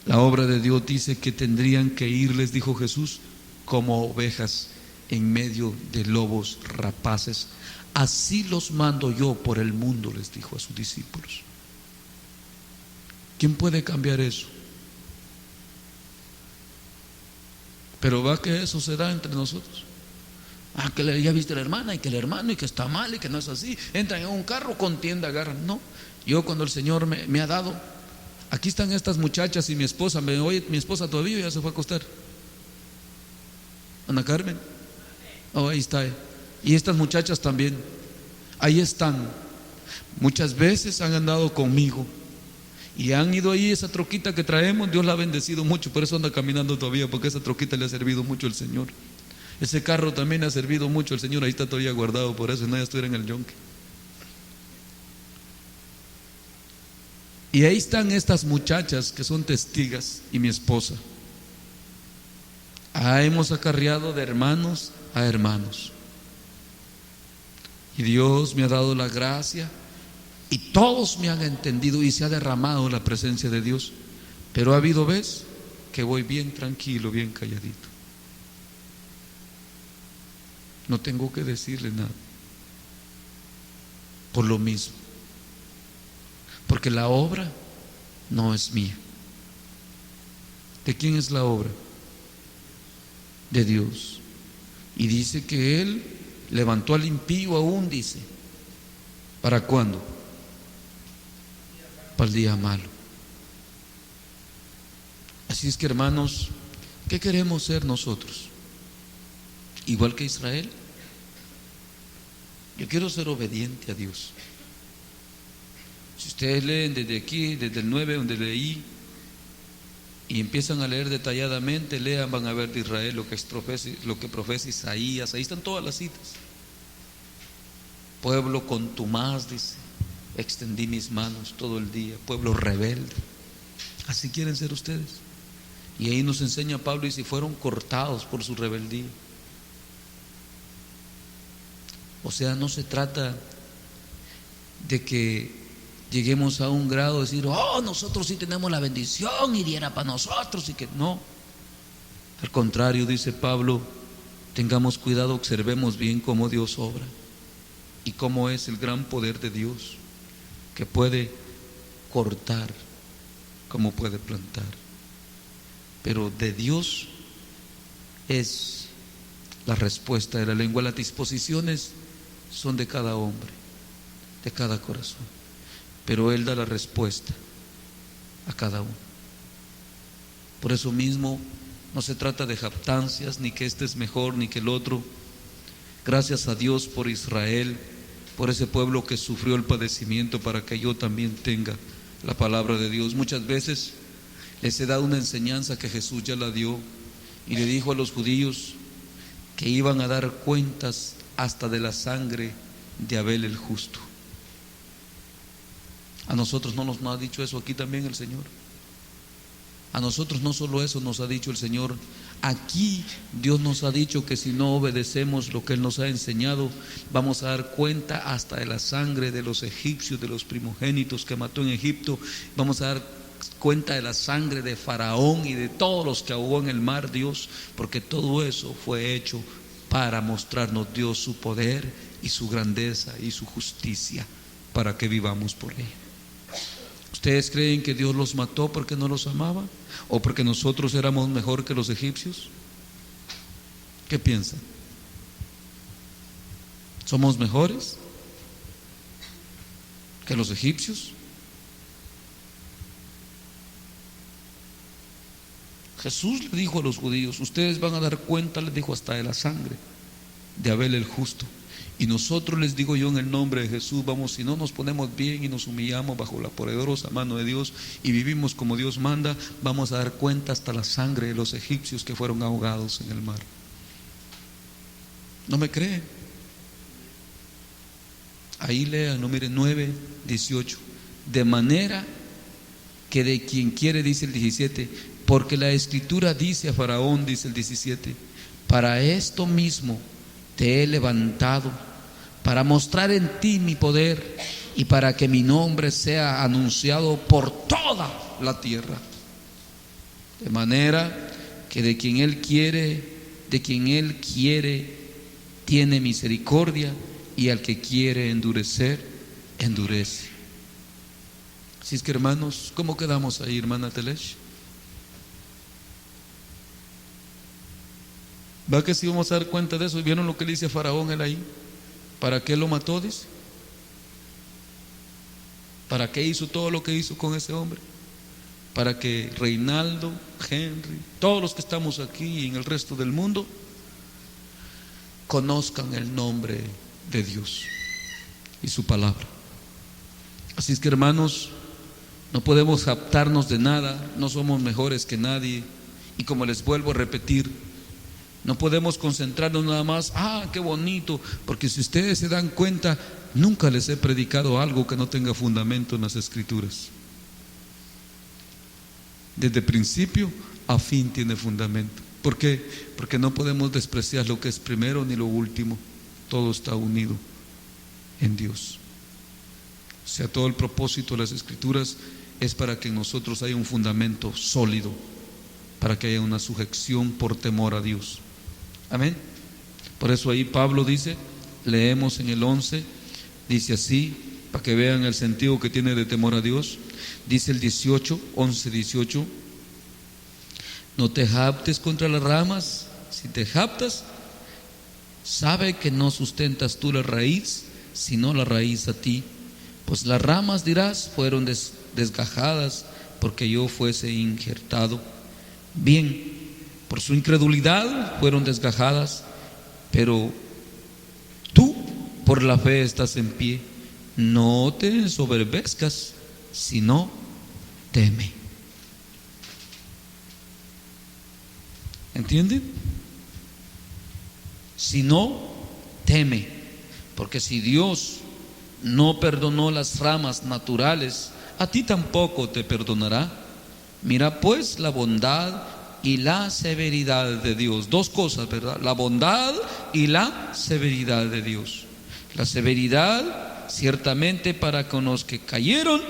La obra de Dios dice que tendrían que ir, les dijo Jesús, como ovejas en medio de lobos rapaces. Así los mando yo por el mundo, les dijo a sus discípulos. ¿Quién puede cambiar eso? Pero va que eso se da entre nosotros. Que ya viste a la hermana y que el hermano y que está mal y que no es así. Entran en un carro, contienda, agarran. No, yo cuando el Señor me ha dado, aquí están estas muchachas y mi esposa. Oye, mi esposa todavía ya se fue a acostar. Ana Carmen. Oh, ahí está. Y estas muchachas también. Ahí están. Muchas veces han andado conmigo y han ido ahí. Esa troquita que traemos, Dios la ha bendecido mucho. Por eso anda caminando todavía, porque esa troquita le ha servido mucho al Señor. Ese carro también le ha servido mucho al Señor. Ahí está todavía guardado, por eso no, ya estuviera en el yonque. Y ahí están estas muchachas que son testigas y mi esposa. Hemos acarreado de hermanos a hermanos. Y Dios me ha dado la gracia y todos me han entendido y se ha derramado la presencia de Dios. Pero ha habido veces que voy bien tranquilo, bien calladito. No tengo que decirle nada. Por lo mismo. Porque la obra no es mía. ¿De quién es la obra? De Dios. Y dice que Él levantó al impío aún, dice. ¿Para cuándo? Para el día malo. Así es que, hermanos, ¿qué queremos ser nosotros? Igual que Israel. Yo quiero ser obediente a Dios. Si ustedes leen desde aquí, desde el 9 donde leí, y empiezan a leer detalladamente, lean, van a ver de Israel lo que profesa Isaías. Ahí están todas las citas. Pueblo contumaz, dice, extendí mis manos todo el día. Pueblo rebelde. Así quieren ser ustedes. Y ahí nos enseña Pablo, y si fueron cortados por su rebeldía. O sea, no se trata de que lleguemos a un grado de decir, oh, nosotros sí tenemos la bendición y diera para nosotros, y que no. Al contrario, dice Pablo, tengamos cuidado, observemos bien cómo Dios obra y cómo es el gran poder de Dios, que puede cortar como puede plantar. Pero de Dios es la respuesta de la lengua. Las disposiciones son de cada hombre, de cada corazón, pero Él da la respuesta a cada uno. Por eso mismo no se trata de jactancias, ni que este es mejor ni que el otro. Gracias a Dios por Israel, por ese pueblo que sufrió el padecimiento, para que yo también tenga la palabra de Dios. Muchas veces les he dado una enseñanza que Jesús ya la dio, y le dijo a los judíos que iban a dar cuentas hasta de la sangre de Abel el justo. A nosotros no nos ha dicho eso aquí también el Señor. A nosotros no solo eso nos ha dicho el Señor. Aquí Dios nos ha dicho que si no obedecemos lo que Él nos ha enseñado, vamos a dar cuenta hasta de la sangre de los egipcios, de los primogénitos que mató en Egipto. Vamos a dar cuenta de la sangre de Faraón y de todos los que ahogó en el mar, Dios, porque todo eso fue hecho para mostrarnos Dios su poder y su grandeza y su justicia, para que vivamos por ella. ¿Ustedes creen que Dios los mató porque no los amaba? ¿O porque nosotros éramos mejor que los egipcios? ¿Qué piensan? ¿Somos mejores que los egipcios? Jesús le dijo a los judíos, ustedes van a dar cuenta, les dijo, hasta de la sangre de Abel el justo. Y nosotros, les digo yo, en el nombre de Jesús, vamos, si no nos ponemos bien y nos humillamos bajo la poderosa mano de Dios y vivimos como Dios manda, vamos a dar cuenta hasta la sangre de los egipcios que fueron ahogados en el mar. ¿No me creen? Ahí lean, no miren, 9:18. De manera que de quien quiere, dice el 17, porque la Escritura dice a Faraón, dice el 17, para esto mismo te he levantado, para mostrar en ti mi poder y para que mi nombre sea anunciado por toda la tierra. De manera que de quien Él quiere, tiene misericordia, y al que quiere endurecer, endurece. Así es que, hermanos, ¿cómo quedamos ahí, hermana Telesh? ¿Va que si vamos a dar cuenta de eso? ¿Vieron lo que le dice a Faraón él ahí? ¿Para qué lo mató? Dice. ¿Para qué hizo todo lo que hizo con ese hombre? Para que Reinaldo, Henry, todos los que estamos aquí y en el resto del mundo conozcan el nombre de Dios y su palabra. Así es que, hermanos, no podemos jactarnos de nada, no somos mejores que nadie. Y como les vuelvo a repetir, no podemos concentrarnos nada más, qué bonito, porque si ustedes se dan cuenta, nunca les he predicado algo que no tenga fundamento en las Escrituras. Desde principio a fin tiene fundamento. ¿Por qué? Porque no podemos despreciar lo que es primero ni lo último. Todo está unido en Dios. O sea, todo el propósito de las Escrituras es para que en nosotros haya un fundamento sólido, para que haya una sujeción por temor a Dios. Amén. Por eso ahí Pablo dice, leemos en el 11, dice así, para que vean el sentido que tiene de temor a Dios. Dice el 18, 11:18, no te jactes contra las ramas. Si te jactas, sabe que no sustentas tú la raíz, sino la raíz a ti. Pues las ramas, dirás, fueron desgajadas porque yo fuese injertado. Bien, por su incredulidad fueron desgajadas, pero tú por la fe estás en pie. No te ensoberbezcas, sino teme. ¿Entienden? Si no, teme. Porque si Dios no perdonó las ramas naturales, a ti tampoco te perdonará. Mira pues la bondad y la severidad de Dios. Dos cosas, ¿verdad? La bondad y la severidad de Dios. La severidad ciertamente para con los que cayeron,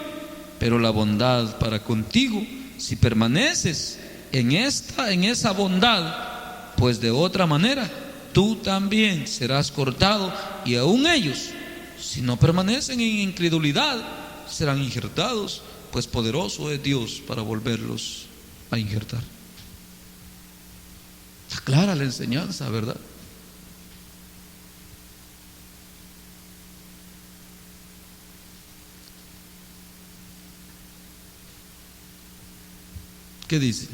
pero la bondad para contigo, si permaneces en esa bondad, pues de otra manera tú también serás cortado, y aún ellos, si no permanecen en incredulidad, serán injertados, pues poderoso es Dios para volverlos a injertar. Está clara la enseñanza, ¿verdad? ¿Qué dice?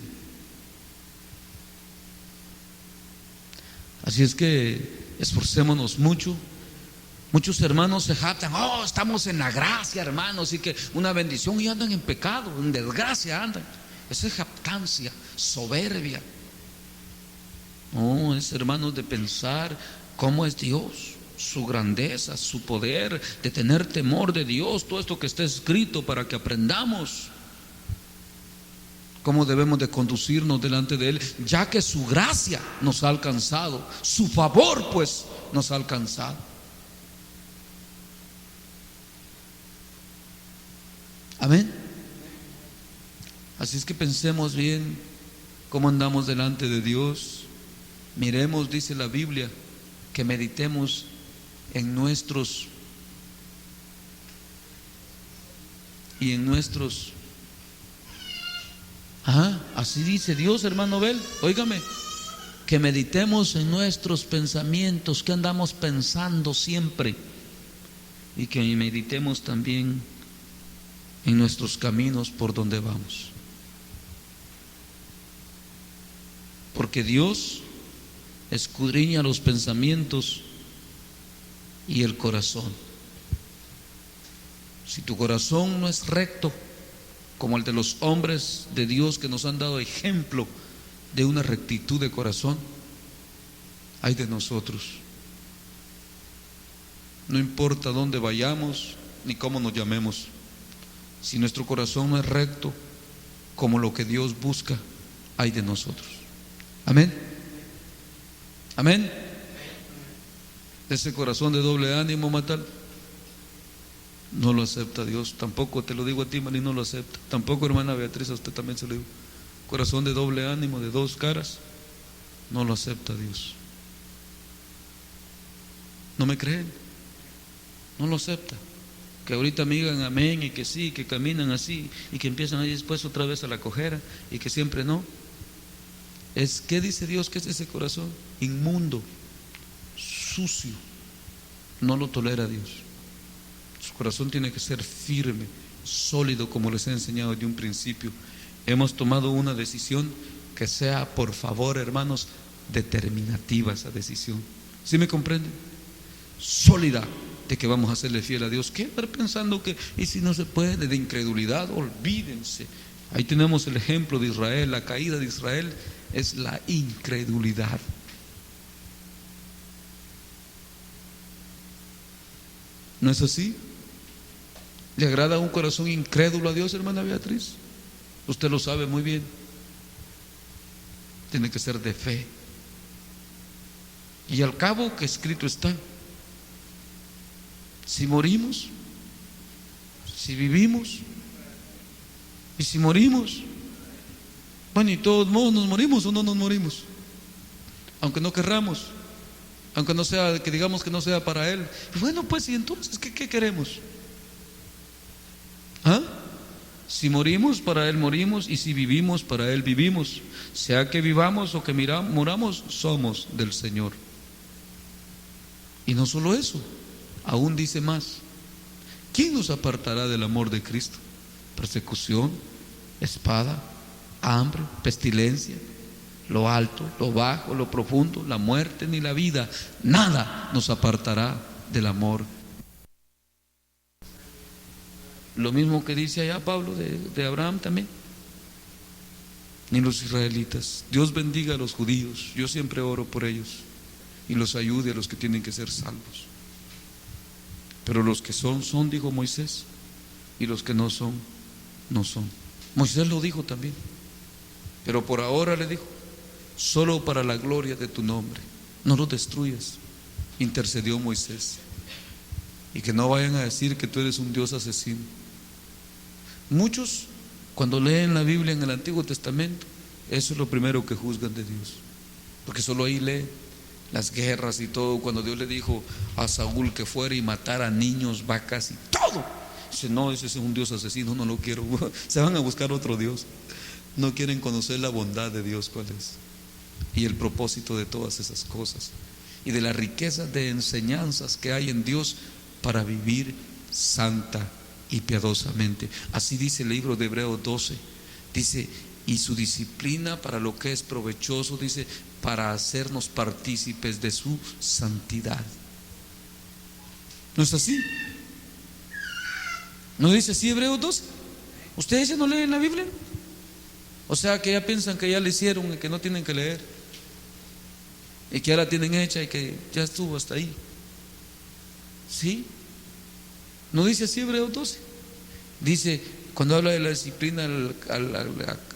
Así es que esforcémonos mucho. Muchos hermanos se jactan, estamos en la gracia, hermanos, y que una bendición, y andan en pecado, en desgracia andan. Esa es jactancia, soberbia. No, es, hermanos, de pensar cómo es Dios, su grandeza, su poder, de tener temor de Dios, todo esto que está escrito para que aprendamos cómo debemos de conducirnos delante de Él, ya que su gracia nos ha alcanzado, su favor pues nos ha alcanzado. Amén. Así es que pensemos bien cómo andamos delante de Dios. Miremos, dice la Biblia, que meditemos en nuestros así dice Dios, hermano Bel, óigame, que meditemos en nuestros pensamientos, que andamos pensando siempre, y que meditemos también en nuestros caminos por donde vamos. Porque Dios escudriña los pensamientos y el corazón. Si tu corazón no es recto, como el de los hombres de Dios que nos han dado ejemplo de una rectitud de corazón, ay de nosotros. No importa dónde vayamos ni cómo nos llamemos, si nuestro corazón no es recto como lo que Dios busca, ay de nosotros. Amén. Amén. Ese corazón de doble ánimo, matar, no lo acepta Dios. Tampoco te lo digo a ti, Mari, no lo acepta. Tampoco, hermana Beatriz, a usted también se lo digo. Corazón de doble ánimo, de dos caras, no lo acepta Dios. ¿No me creen? No lo acepta. Que ahorita me digan amén y que sí, que caminan así y que empiezan ahí después otra vez a la cojera y que siempre no. ¿Qué dice Dios que es ese corazón? Inmundo, sucio. No lo tolera Dios. Su corazón tiene que ser firme, sólido, como les he enseñado desde un principio. Hemos tomado una decisión que sea, por favor, hermanos, determinativa esa decisión. ¿Sí me comprenden? Sólida, de que vamos a serle fiel a Dios. ¿Qué estar pensando que, y si no se puede, de incredulidad? Olvídense. Ahí tenemos el ejemplo de Israel. La caída de Israel es la incredulidad. ¿No es así? ¿Le agrada un corazón incrédulo a Dios, hermana Beatriz? Usted lo sabe muy bien. Tiene que ser de fe. Y al cabo que escrito está, si morimos, si vivimos y si morimos, bueno, y todos modos nos morimos o no nos morimos, aunque no querramos, aunque no sea, que digamos que no sea para Él. Bueno, pues, y entonces, ¿qué queremos? ¿Ah? Si morimos, para Él morimos, y si vivimos, para Él vivimos. Sea que vivamos o que muramos, somos del Señor. Y no solo eso, aún dice más. ¿Quién nos apartará del amor de Cristo? Persecución, espada, hambre, pestilencia, lo alto, lo bajo, lo profundo, la muerte ni la vida, nada nos apartará del amor. Lo mismo que dice allá Pablo de Abraham también. Ni los israelitas. Dios bendiga a los judíos, yo siempre oro por ellos, y los ayude a los que tienen que ser salvos. Pero los que son, dijo Moisés, y los que no son, no son. Moisés lo dijo también, pero por ahora le dijo: solo para la gloria de tu nombre, no los destruyas. Intercedió Moisés. Y que no vayan a decir que tú eres un Dios asesino. Muchos, cuando leen la Biblia en el Antiguo Testamento, eso es lo primero que juzgan de Dios, porque solo ahí leen las guerras y todo. Cuando Dios le dijo a Saúl que fuera y matara niños, vacas y todo, dice: no, ese es un Dios asesino, no lo quiero. Se van a buscar otro Dios. No quieren conocer la bondad de Dios, cuál es, y el propósito de todas esas cosas, y de la riqueza de enseñanzas que hay en Dios para vivir santa y piadosamente. Así dice el libro de Hebreos 12. Dice: y su disciplina para lo que es provechoso, dice, para hacernos partícipes de su santidad. ¿No es así? ¿No dice así Hebreos 12? ¿Ustedes ya no leen la Biblia? O sea que ya piensan que ya la hicieron y que no tienen que leer, y que ya la tienen hecha y que ya estuvo hasta ahí. ¿Sí? ¿No dice así Hebreos 12? Dice, cuando habla de la disciplina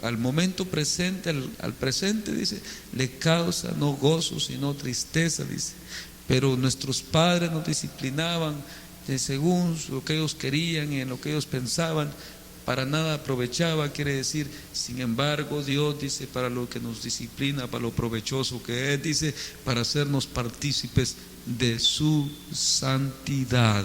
al momento presente, al presente, dice, le causa no gozo sino tristeza, dice. Pero nuestros padres nos disciplinaban según lo que ellos querían y en lo que ellos pensaban, para nada aprovechaba. Quiere decir, sin embargo, Dios dice, para lo que nos disciplina, para lo provechoso que es, dice, para hacernos partícipes de su santidad.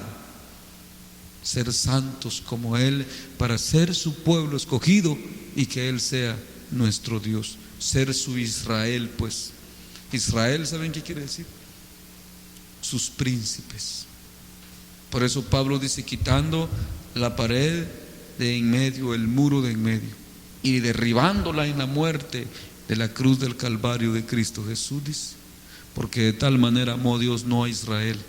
Ser santos como Él, para ser su pueblo escogido y que Él sea nuestro Dios. Ser su Israel, pues. Israel, ¿saben qué quiere decir? Sus príncipes. Por eso Pablo dice: quitando la pared de en medio, el muro de en medio, y derribándola en la muerte de la cruz del Calvario de Cristo Jesús, dice, porque de tal manera amó Dios no a Israel,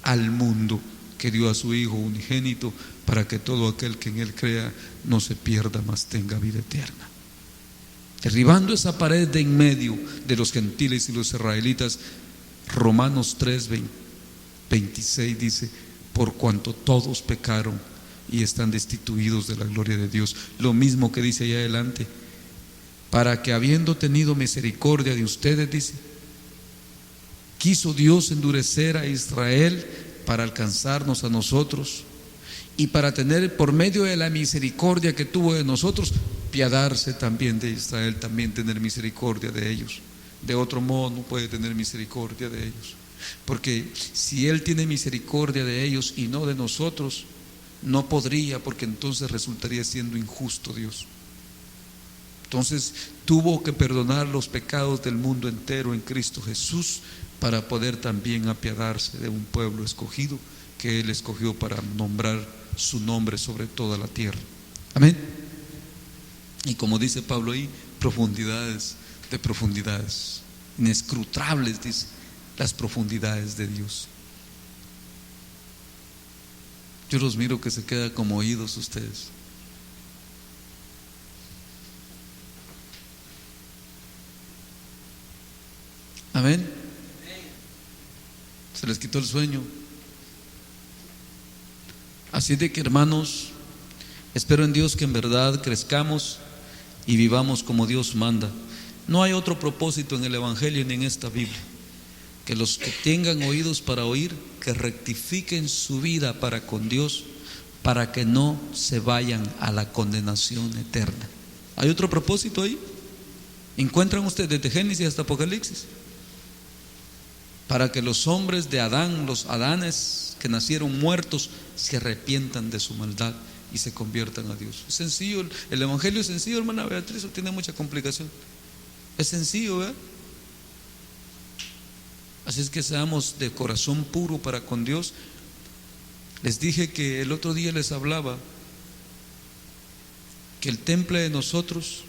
al mundo, que dio a su Hijo unigénito, para que todo aquel que en Él crea no se pierda, mas tenga vida eterna. Derribando esa pared de en medio de los gentiles y los israelitas, Romanos 3:26 dice: por cuanto todos pecaron y están destituidos de la gloria de Dios. Lo mismo que dice allá adelante: para que habiendo tenido misericordia de ustedes, dice, quiso Dios endurecer a Israel para alcanzarnos a nosotros, y para tener por medio de la misericordia que tuvo de nosotros, piadarse también de Israel, también tener misericordia de ellos. De otro modo no puede tener misericordia de ellos, porque si Él tiene misericordia de ellos y no de nosotros, no podría, porque entonces resultaría siendo injusto Dios. Entonces tuvo que perdonar los pecados del mundo entero en Cristo Jesús, para poder también apiadarse de un pueblo escogido que Él escogió para nombrar su nombre sobre toda la tierra. Amén. Y como dice Pablo ahí, profundidades de profundidades, inescrutables, dice, las profundidades de Dios. Yo los miro que se quedan como oídos ustedes. Amén. Se les quitó el sueño. Así de que, hermanos, espero en Dios que en verdad crezcamos y vivamos como Dios manda. No hay otro propósito en el Evangelio ni en esta Biblia. Que los que tengan oídos para oír, que rectifiquen su vida para con Dios, para que no se vayan a la condenación eterna. ¿Hay otro propósito ahí? ¿Encuentran ustedes desde Génesis hasta Apocalipsis? Para que los hombres de Adán, los Adanes que nacieron muertos, se arrepientan de su maldad y se conviertan a Dios. Es sencillo, el Evangelio es sencillo, hermana Beatriz, o tiene mucha complicación. Es sencillo, ¿verdad? Así es que seamos de corazón puro para con Dios. Les dije que el otro día les hablaba que el temple de nosotros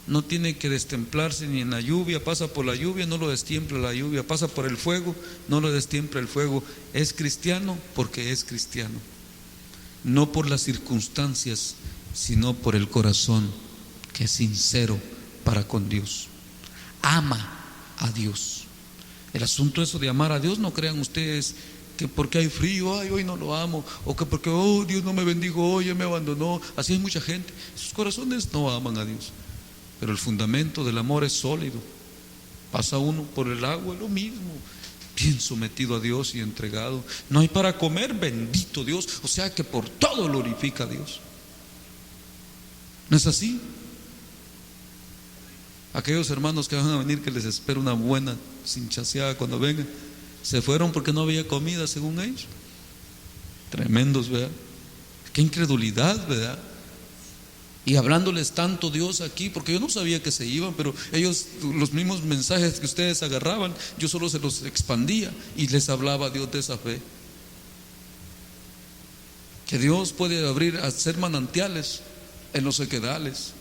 no tiene que destemplarse ni en la lluvia. Pasa por la lluvia, no lo destiempla la lluvia. Pasa por el fuego, no lo destiempla el fuego. Es cristiano porque es cristiano, no por las circunstancias, sino por el corazón que es sincero para con Dios. Ama a Dios. El asunto eso de amar a Dios, no crean ustedes que porque hay frío, ay, hoy no lo amo, o que porque oh, Dios no me bendijo hoy, me abandonó. Así hay mucha gente, sus corazones no aman a Dios. Pero el fundamento del amor es sólido. Pasa uno por el agua, lo mismo, bien sometido a Dios y entregado. No hay para comer, bendito Dios, o sea que por todo glorifica a Dios. ¿No es así? Aquellos hermanos que van a venir, que les espera una buena cinchaseada cuando vengan, se fueron porque no había comida, según ellos. Tremendos, ¿verdad? Qué incredulidad, ¿verdad? Y hablándoles tanto Dios aquí, porque yo no sabía que se iban, pero ellos, los mismos mensajes que ustedes agarraban, yo solo se los expandía y les hablaba a Dios de esa fe. Que Dios puede hacer manantiales en los sequedales.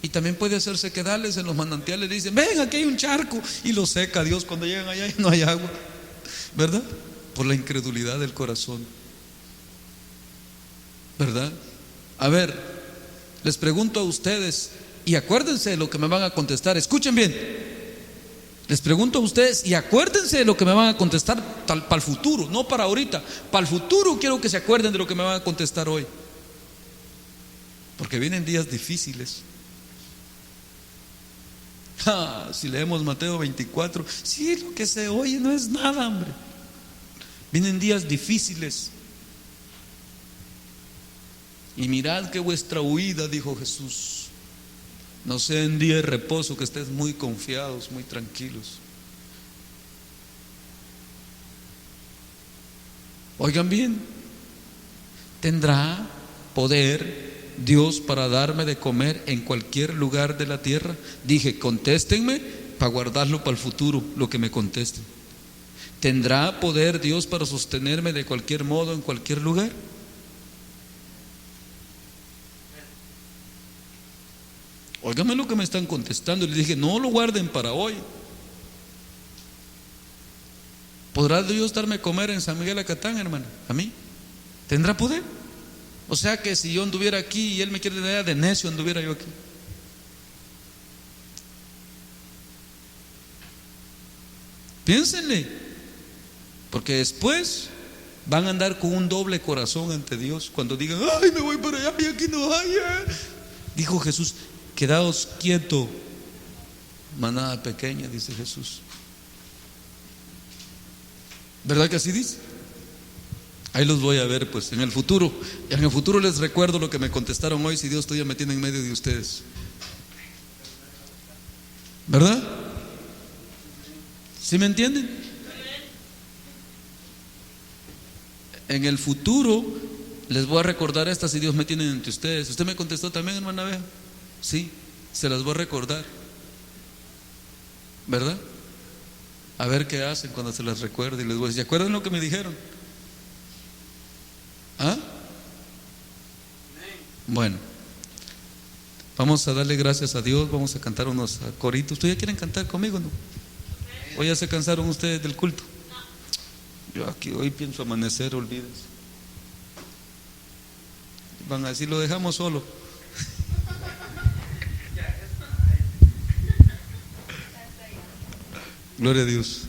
Y también puede hacer sequedales en los manantiales. Dicen, ven, aquí hay un charco, y lo seca Dios cuando llegan allá y no hay agua, ¿verdad? Por la incredulidad del corazón, ¿verdad? A ver, les pregunto a ustedes, y acuérdense de lo que me van a contestar. Escuchen bien. Les pregunto a ustedes y acuérdense de lo que me van a contestar para el futuro, no para ahorita. Para el futuro quiero que se acuerden de lo que me van a contestar hoy, porque vienen días difíciles. Si leemos Mateo 24, sí, lo que se oye no es nada, hombre. Vienen días difíciles. Y mirad que vuestra huida, dijo Jesús, no sea en día de reposo, que estés muy confiados, muy tranquilos. Oigan bien, ¿tendrá poder Dios para darme de comer en cualquier lugar de la tierra? Dije, contéstenme para guardarlo para el futuro, lo que me contesten. ¿Tendrá poder Dios para sostenerme de cualquier modo en cualquier lugar? Óigame lo que me están contestando. Y le dije, no lo guarden para hoy, ¿Podrá Dios darme a comer en San Miguel Acatán, hermano? ¿A mí? ¿Tendrá poder? O sea que si yo anduviera aquí y Él me quiere tener de necio, anduviera yo aquí. Piénsenle, porque después van a andar con un doble corazón ante Dios cuando digan: ay, me voy para allá y aquí no hay. Dijo Jesús: quedaos quieto, manada pequeña, dice Jesús. ¿Verdad que así dice? Ahí los voy a ver pues en el futuro. Y en el futuro les recuerdo lo que me contestaron hoy, si Dios todavía me tiene en medio de ustedes. ¿Verdad? ¿Sí me entienden? En el futuro les voy a recordar estas si Dios me tiene entre ustedes. ¿Usted me contestó también, hermana Bea? Sí, se las voy a recordar. ¿Verdad? A ver qué hacen cuando se las recuerde. Y les voy a decir: ¿se acuerdan lo que me dijeron? ¿Ah? Bueno, vamos a darle gracias a Dios. Vamos a cantar unos coritos. ¿Ustedes ya quieren cantar conmigo, no? ¿O ya se cansaron ustedes del culto? Yo aquí hoy pienso amanecer, olvídense. Van a decir: lo dejamos solo. Gloria a Dios.